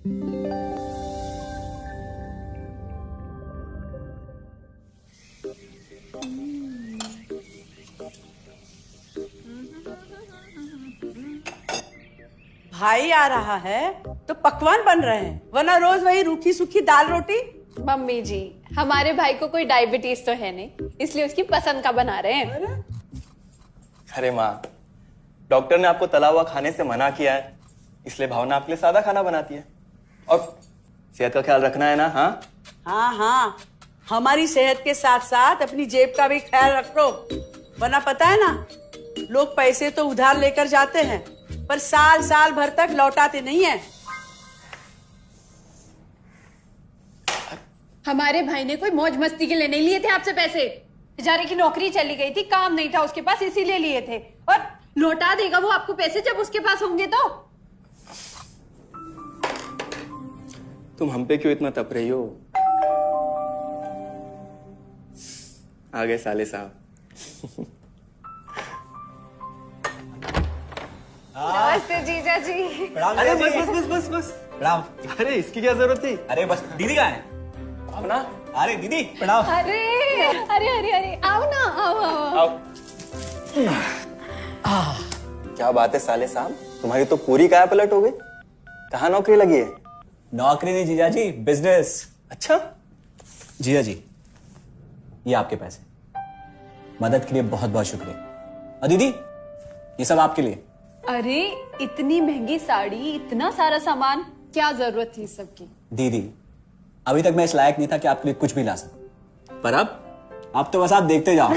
भाई आ रहा है तो पकवान बन रहे हैं, वरना रोज वही रूखी सूखी दाल रोटी। मम्मी जी, हमारे भाई को कोई डायबिटीज तो है नहीं, इसलिए उसकी पसंद का बना रहे हैं। अरे माँ, डॉक्टर ने आपको तला हुआ खाने से मना किया है, इसलिए भावना आपके लिए सादा खाना बनाती है। और सेहत का ख्याल रखना है ना? हाँ हाँ हाँ, हमारी सेहत के साथ साथ अपनी जेब का भी ख्याल रखो, वरना पता है ना, लोग पैसे तो उधार लेकर जाते हैं पर साल साल भर तक लौटाते नहीं है। हमारे भाई ने कोई मौज मस्ती के लिए नहीं लिए थे आपसे पैसे। बेचारे की नौकरी चली गई थी, काम नहीं था उसके पास, इसीलिए लिए थे। और लौटा देगा वो आपको पैसे जब उसके पास होंगे तो। तुम हम पे क्यों इतना तप रही हो? आ गए साले साहब। नमस्ते जीजा जी। अरे बस बस बस बस बस प्रणाम। अरे इसकी क्या जरूरत थी? अरे बस दीदी कहाँ है? आओ ना। अरे दीदी प्रणाम। अरे अरे अरे अरे आओ ना, आओ आओ। आओ। क्या बात है साले साहब, तुम्हारी तो पूरी काया पलट हो गई। कहाँ नौकरी लगी है? नौकरी नहीं जीजा जी, बिजनेस। अच्छा जीजा जी, ये आपके पैसे, मदद के लिए बहुत बहुत शुक्रिया। और दीदी, ये सब आपके लिए। अरे इतनी महंगी साड़ी, इतना सारा सामान, क्या जरूरत थी सबकी? दीदी, अभी तक मैं इस लायक नहीं था कि आपके लिए कुछ भी ला सकूं, पर अब तो बस आप देखते जाओ।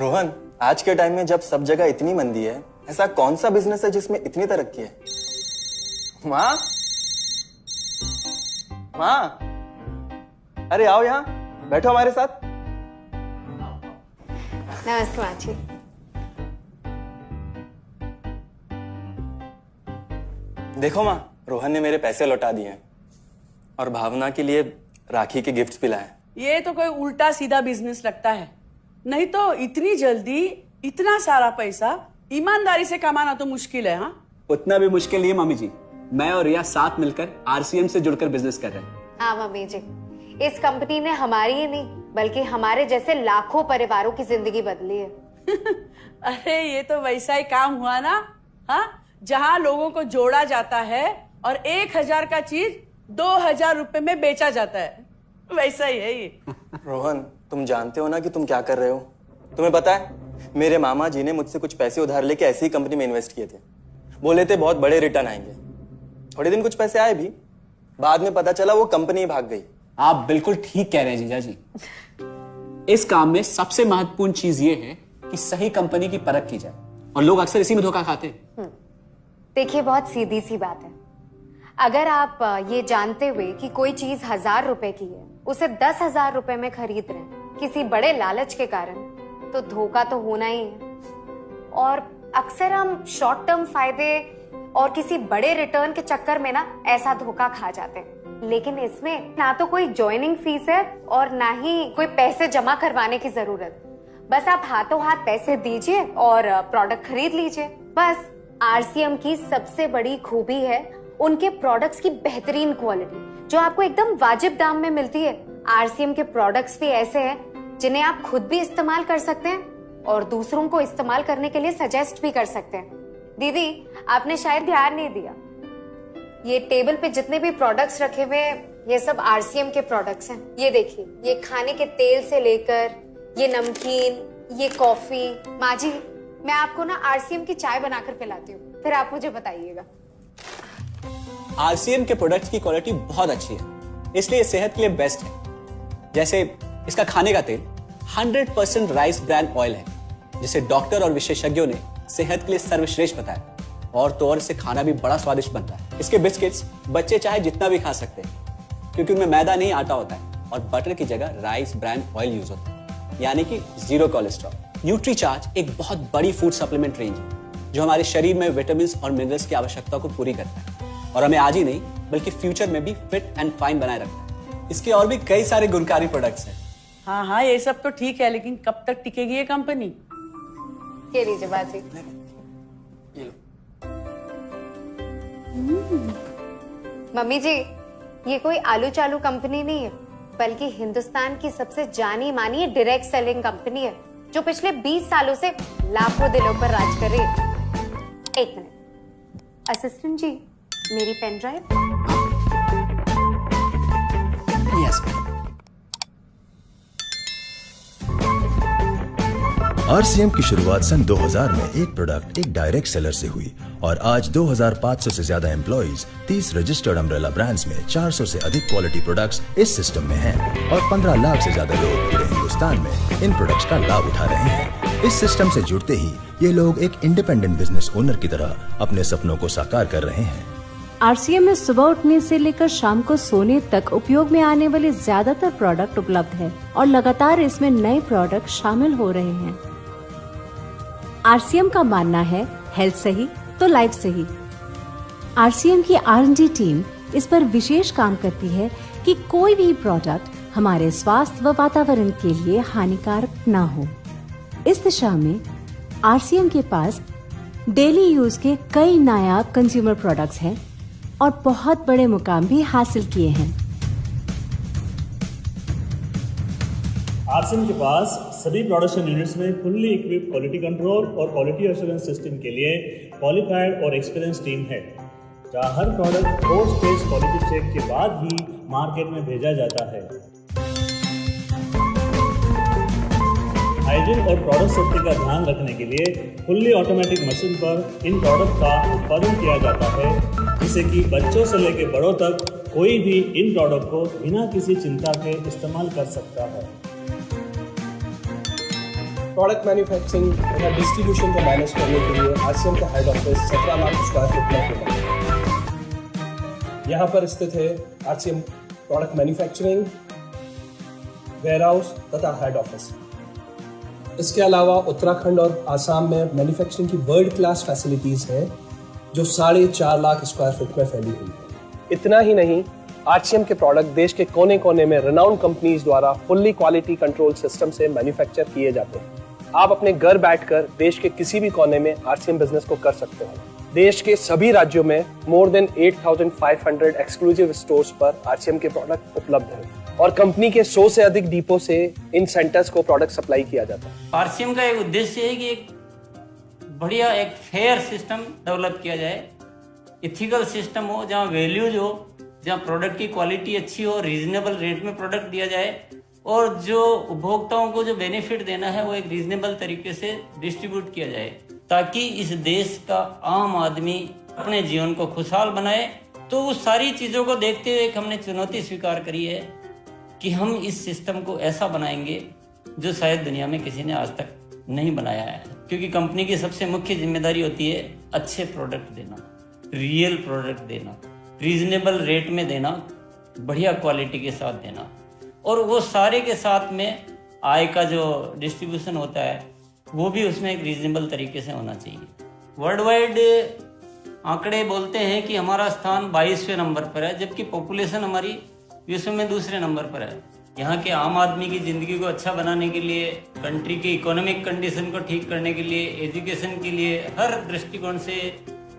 रोहन, आज के टाइम में जब सब जगह इतनी मंदी है, ऐसा कौन सा बिजनेस है जिसमें इतनी तरक्की है? माँ, माँ, अरे आओ यहाँ बैठो हमारे साथ। नमस्ते माँ जी। देखो माँ, रोहन ने मेरे पैसे लौटा दिए हैं और भावना के लिए राखी के गिफ्ट्स भी लाए। ये तो कोई उल्टा सीधा बिजनेस लगता है, नहीं तो इतनी जल्दी इतना सारा पैसा ईमानदारी से कमाना तो मुश्किल है। हाँ, उतना भी मुश्किल नहीं है मम्मी जी, मैं और रिया साथ मिलकर आरसीएम से जुड़कर बिजनेस कर रहे हैं। हाँ मम्मी जी, इस कंपनी ने हमारी ही नहीं बल्कि हमारे जैसे लाखों परिवारों की जिंदगी बदली है। अरे ये तो वैसा ही काम हुआ ना, हाँ, जहाँ लोगों को जोड़ा जाता है और 1000 का चीज 2000 रुपए में बेचा जाता है, वैसा ही है ये। रोहन, तुम जानते हो ना कि तुम क्या कर रहे हो? तुम्हें पता है, मेरे मामा जी ने मुझसे कुछ पैसे उधार लेके ऐसी ही कंपनी में इन्वेस्ट किए थे। बोले थे बहुत बड़े रिटर्न आएंगे। थोड़े दिन कुछ पैसे आए भी, बाद में पता चला वो कंपनी ही भाग गई। आप बिल्कुल ठीक कह रहे हैं जीजा जी। इस काम में सबसे महत्वपूर्ण चीज ये है कि सही कंपनी की परख की जाए, और लोग अक्सर इसी में धोखा खाते हैं। देखिए, बहुत सीधी सी बात है। अगर आप ये जानते हुए कि कोई चीज 1000 रुपए की है, उसे 10,000 रुपए में खरीद रहे हैं किसी बड़े लालच के कारण, तो धोखा तो होना ही है। और अक्सर हम शॉर्ट टर्म फायदे और किसी बड़े रिटर्न के चक्कर में ना ऐसा धोखा खा जाते हैं। लेकिन इसमें ना तो कोई ज्वाइनिंग फीस है और ना ही कोई पैसे जमा करवाने की जरूरत। बस आप हाथों हाथ पैसे दीजिए और प्रोडक्ट खरीद लीजिए। बस आरसीएम की सबसे बड़ी खूबी है उनके प्रोडक्ट्स की बेहतरीन क्वालिटी, जो आपको एकदम वाजिब दाम में मिलती है। आरसीएम के प्रोडक्ट्स भी ऐसे हैं जिन्हें आप खुद भी इस्तेमाल कर सकते हैं और दूसरों को इस्तेमाल करने के लिए सजेस्ट भी कर सकते हैं। दीदी, आपने शायद ध्यान नहीं दिया, ये टेबल पे जितने भी प्रोडक्ट्स रखे हुए हैं, ये सब आरसीएम के प्रोडक्ट्स हैं। ये देखिए, ये खाने के तेल से लेकर ये नमकीन, ये कॉफी। माँ जी, मैं आपको ना आरसीएम की चाय बनाकर पिलाती हूँ, फिर आप मुझे बताइएगा। आरसीएम के प्रोडक्ट्स की क्वालिटी बहुत अच्छी है, इसलिए सेहत के लिए बेस्ट है। जैसे इसका खाने का तेल 100% राइस ब्रांड ऑयल है, जिसे डॉक्टर और विशेषज्ञों ने सेहत के लिए सर्वश्रेष्ठ बताया। और तो और इसे खाना भी बड़ा स्वादिष्ट बनता है। इसके बिस्किट्स बच्चे चाहे जितना भी खा सकते हैं, क्योंकि उनमें मैदा नहीं आटा होता है और बटर की जगह राइस ब्रांड ऑयल यूज होता है, यानी कि 0 कोलेस्ट्रॉल। न्यूट्रीचार्ज एक बहुत बड़ी फूड सप्लीमेंट रेंज है, जो हमारे शरीर में विटामिन और मिनरल्स की आवश्यकता को पूरी करता है और हमें आज ही नहीं बल्कि फ्यूचर में भी फिट एंड फाइन बनाए रखता है। इसके और भी कई सारे गुणकारी प्रोडक्ट्स हैं। हाँ हाँ, ये सब तो ठीक है, लेकिन कब तक टिकेगी ये कंपनी? ये लीजिए बाजी। ये लो। मम्मी जी, ये कोई आलू चालू कंपनी नहीं है, बल्कि हिंदुस्तान की सबसे जानी मानी डायरेक्ट सेलिंग कंपनी है, जो पिछले 20 सालों से लाखों दिलों पर राज कर रही है। एक मिनट, असिस्टेंट जी, मेरी पेन ड्राइव। यस। आरसीएम की शुरुआत सन 2000 में एक प्रोडक्ट एक डायरेक्ट सेलर से हुई और आज 2500 से ज्यादा एम्प्लॉइज, 30 रजिस्टर्ड अम्ब्रेला ब्रांड्स में 400 से अधिक क्वालिटी प्रोडक्ट्स इस सिस्टम में हैं और 15 लाख से ज्यादा लोग पूरे हिंदुस्तान में इन प्रोडक्ट्स का लाभ उठा रहे हैं। इस सिस्टम से जुड़ते ही ये लोग एक इंडिपेंडेंट बिजनेस ओनर की तरह अपने सपनों को साकार कर रहे हैं। आरसीएम में सुबह उठने से लेकर शाम को सोने तक उपयोग में आने वाले ज्यादातर प्रोडक्ट उपलब्ध है और लगातार इसमें नए प्रोडक्ट शामिल हो रहे हैं। आरसीएम का मानना है हेल्थ सही तो लाइफ सही। आरसीएम की R&D टीम इस पर विशेष काम करती है कि कोई भी प्रोडक्ट हमारे स्वास्थ्य व वातावरण के लिए हानिकारक ना हो। इस दिशा में आरसीएम के पास डेली यूज के कई नायाब कंज्यूमर प्रोडक्ट्स हैं और बहुत बड़े मुकाम भी हासिल किए हैं। आरसीएम के पास सभी प्रोडक्शन यूनिट्स में फुल्ली इक्विप क्वालिटी कंट्रोल और क्वालिटी एश्योरेंस सिस्टम के लिए क्वालिफाइड और एक्सपीरियंस टीम है, जहां हर प्रोडक्ट 4 स्टेज क्वालिटी चेक के बाद ही मार्केट में भेजा जाता है। हाइजीन और प्रोडक्ट सेफ्टी का ध्यान रखने के लिए फुल्ली ऑटोमेटिक मशीन पर इन प्रोडक्ट का उत्पादन किया जाता है, जिससे कि बच्चों से लेकर बड़ों तक कोई भी इन प्रोडक्ट को बिना किसी चिंता के इस्तेमाल कर सकता है। प्रोडक्ट मैन्युफैक्चरिंग तथा डिस्ट्रीब्यूशन को मैनेज करने के लिए आरसीएम का head office 17 lakh square feet में है। यहाँ पर स्थित है आरसीएम प्रोडक्ट मैन्युफैक्चरिंग, वेयरहाउस तथा हेड ऑफिस। इसके अलावा उत्तराखंड और आसाम में मैन्युफैक्चरिंग की वर्ल्ड क्लास फैसिलिटीज हैं, जो 4.5 लाख स्क्वायर फीट में फैली हुई है। इतना ही नहीं, आरसीएम के प्रोडक्ट देश के कोने कोने में रेनाउंड कंपनीज द्वारा फुल्ली क्वालिटी कंट्रोल सिस्टम से मैन्युफैक्चर किए जाते हैं। आप अपने घर बैठकर देश के किसी भी कोने में आरसीएम बिजनेस को कर सकते हैं। देश के सभी राज्यों में मोर देन 8,500 एक्सक्लूसिव स्टोर्स पर आरसीएम के प्रोडक्ट उपलब्ध हैं और कंपनी के 100 से अधिक डिपो से इन सेंटर्स को प्रोडक्ट सप्लाई किया जाता है। आरसीएम का एक उद्देश्य है कि एक बढ़िया एक फेयर सिस्टम डेवलप किया जाए, इथिकल सिस्टम हो, जहाँ वैल्यूज हो, जहाँ प्रोडक्ट की क्वालिटी अच्छी हो, रीजनेबल रेट में प्रोडक्ट दिया जाए और जो उपभोक्ताओं को जो बेनिफिट देना है वो एक रीजनेबल तरीके से डिस्ट्रीब्यूट किया जाए, ताकि इस देश का आम आदमी अपने जीवन को खुशहाल बनाए। तो उस सारी चीज़ों को देखते हुए एक हमने चुनौती स्वीकार करी है कि हम इस सिस्टम को ऐसा बनाएंगे जो शायद दुनिया में किसी ने आज तक नहीं बनाया है, क्योंकि कंपनी की सबसे मुख्य जिम्मेदारी होती है अच्छे प्रोडक्ट देना, रियल प्रोडक्ट देना, रीजनेबल रेट में देना, बढ़िया क्वालिटी के साथ देना, और वो सारे के साथ में आय का जो डिस्ट्रीब्यूशन होता है वो भी उसमें एक रीजनेबल तरीके से होना चाहिए। वर्ल्ड वाइड आंकड़े बोलते हैं कि हमारा स्थान 22वें नंबर पर है, जबकि पॉपुलेशन हमारी विश्व में दूसरे नंबर पर है। यहाँ के आम आदमी की ज़िंदगी को अच्छा बनाने के लिए, कंट्री की इकोनॉमिक कंडीशन को ठीक करने के लिए, एजुकेशन के लिए, हर दृष्टिकोण से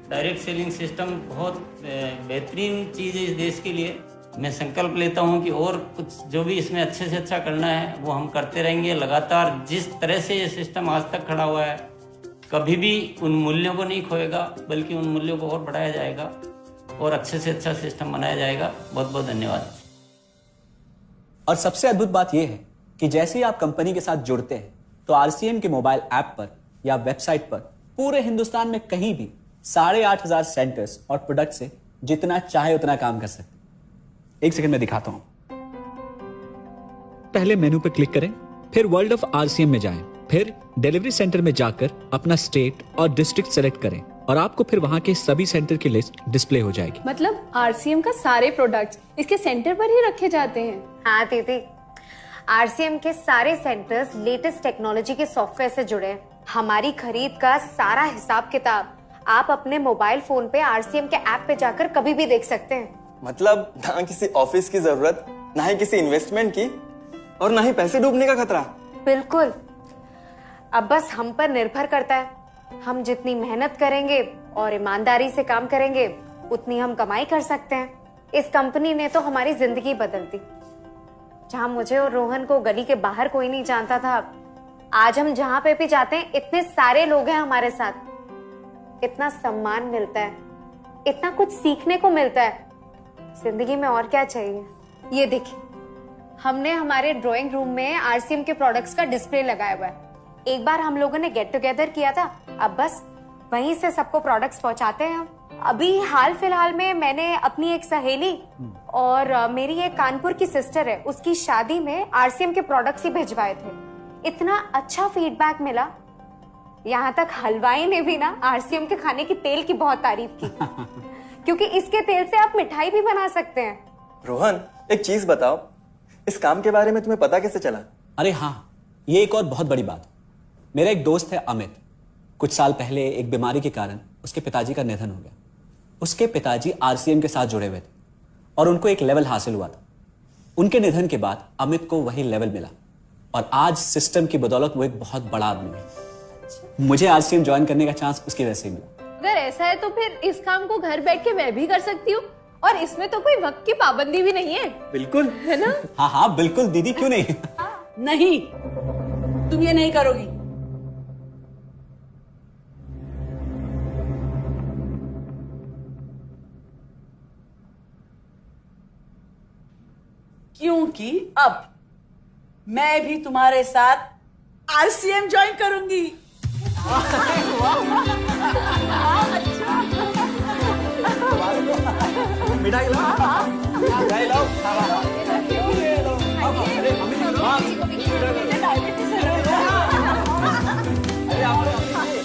डायरेक्ट सेलिंग सिस्टम बहुत बेहतरीन चीज़ है इस देश के लिए। मैं संकल्प लेता हूं कि और कुछ जो भी इसमें अच्छे से अच्छा करना है वो हम करते रहेंगे लगातार। जिस तरह से ये सिस्टम आज तक खड़ा हुआ है, कभी भी उन मूल्यों को नहीं खोएगा, बल्कि उन मूल्यों को और बढ़ाया जाएगा और अच्छे से अच्छा सिस्टम बनाया जाएगा। बहुत बहुत धन्यवाद। और सबसे अद्भुत बात यह है कि जैसे ही आप कंपनी के साथ जुड़ते हैं तो आरसीएम के मोबाइल ऐप पर या वेबसाइट पर पूरे हिंदुस्तान में कहीं भी 8,500 सेंटर्स और प्रोडक्ट से जितना चाहे उतना काम कर सकते हैं। एक सेकंड में दिखाता हूं। पहले मेनू पर क्लिक करें, फिर वर्ल्ड ऑफ आरसीएम में जाएं, फिर डिलीवरी सेंटर में जाकर अपना स्टेट और डिस्ट्रिक्ट सेलेक्ट करें और आपको फिर वहां के सभी सेंटर की लिस्ट डिस्प्ले हो जाएगी। मतलब आरसीएम का सारे प्रोडक्ट्स इसके सेंटर पर ही रखे जाते हैं? हाँ दीदी, आरसीएम के सारे सेंटर्स लेटेस्ट टेक्नोलॉजी के सॉफ्टवेयर से जुड़े हैं। हमारी खरीद का सारा हिसाब किताब आप अपने मोबाइल फोन पे आरसीएम के ऐप पे जाकर कभी भी देख सकते हैं। मतलब ना किसी ऑफिस की जरूरत, ना ही किसी इन्वेस्टमेंट की, और ना ही पैसे डूबने का खतरा। बिल्कुल। अब बस हम पर निर्भर करता है। हम जितनी मेहनत करेंगे और ईमानदारी से काम करेंगे, उतनी हम कमाई कर सकते हैं। इस कंपनी ने तो हमारी जिंदगी बदल दी। जहां मुझे और रोहन को गली के बाहर कोई नहीं जानता था, आज हम जहां पे भी जाते हैं इतने सारे लोग हैं हमारे साथ। इतना सम्मान मिलता है, इतना कुछ सीखने को मिलता है। जिंदगी में और क्या चाहिए। ये देखिए, हमने हमारे ड्राइंग रूम में आरसीएम के प्रोडक्ट्स का डिस्प्ले लगाया हुआ है। एक बार हम लोगों ने गेट टुगेदर किया था, अब बस वहीं से सबको प्रोडक्ट्स पहुंचाते हैं हम। अभी हाल फिलहाल में मैंने अपनी एक सहेली और मेरी एक कानपुर की सिस्टर है, उसकी शादी में आरसीएम के प्रोडक्ट्स ही भिजवाए थे। इतना अच्छा फीडबैक मिला, यहाँ तक हलवाई ने भी ना आरसीएम के खाने की तेल की बहुत तारीफ की क्योंकि इसके तेल से आप मिठाई भी बना सकते हैं। रोहन, एक चीज बताओ, इस काम के बारे में तुम्हें पता कैसे चला? अरे हाँ, ये एक और बहुत बड़ी बात। मेरा एक दोस्त है अमित, कुछ साल पहले एक बीमारी के कारण उसके पिताजी का निधन हो गया। उसके पिताजी आरसीएम के साथ जुड़े हुए थे और उनको एक लेवल हासिल हुआ था। उनके निधन के बाद अमित को वही लेवल मिला और आज सिस्टम की बदौलत वो एक बहुत बड़ा आदमी है। मुझे आरसीएम ज्वाइन करने का चांस उसकी वजह से मिला। अगर ऐसा है तो फिर इस काम को घर बैठ के मैं भी कर सकती हूँ और इसमें तो कोई वक्त की पाबंदी भी नहीं है। बिल्कुल, है ना? हाँ हाँ बिल्कुल दीदी, क्यों नहीं। नहीं, तुम ये नहीं करोगी। क्योंकि अब मैं भी तुम्हारे साथ आरसीएम ज्वाइन करूंगी। मिठाई लाओ, मिठाई लाओ। अरे आप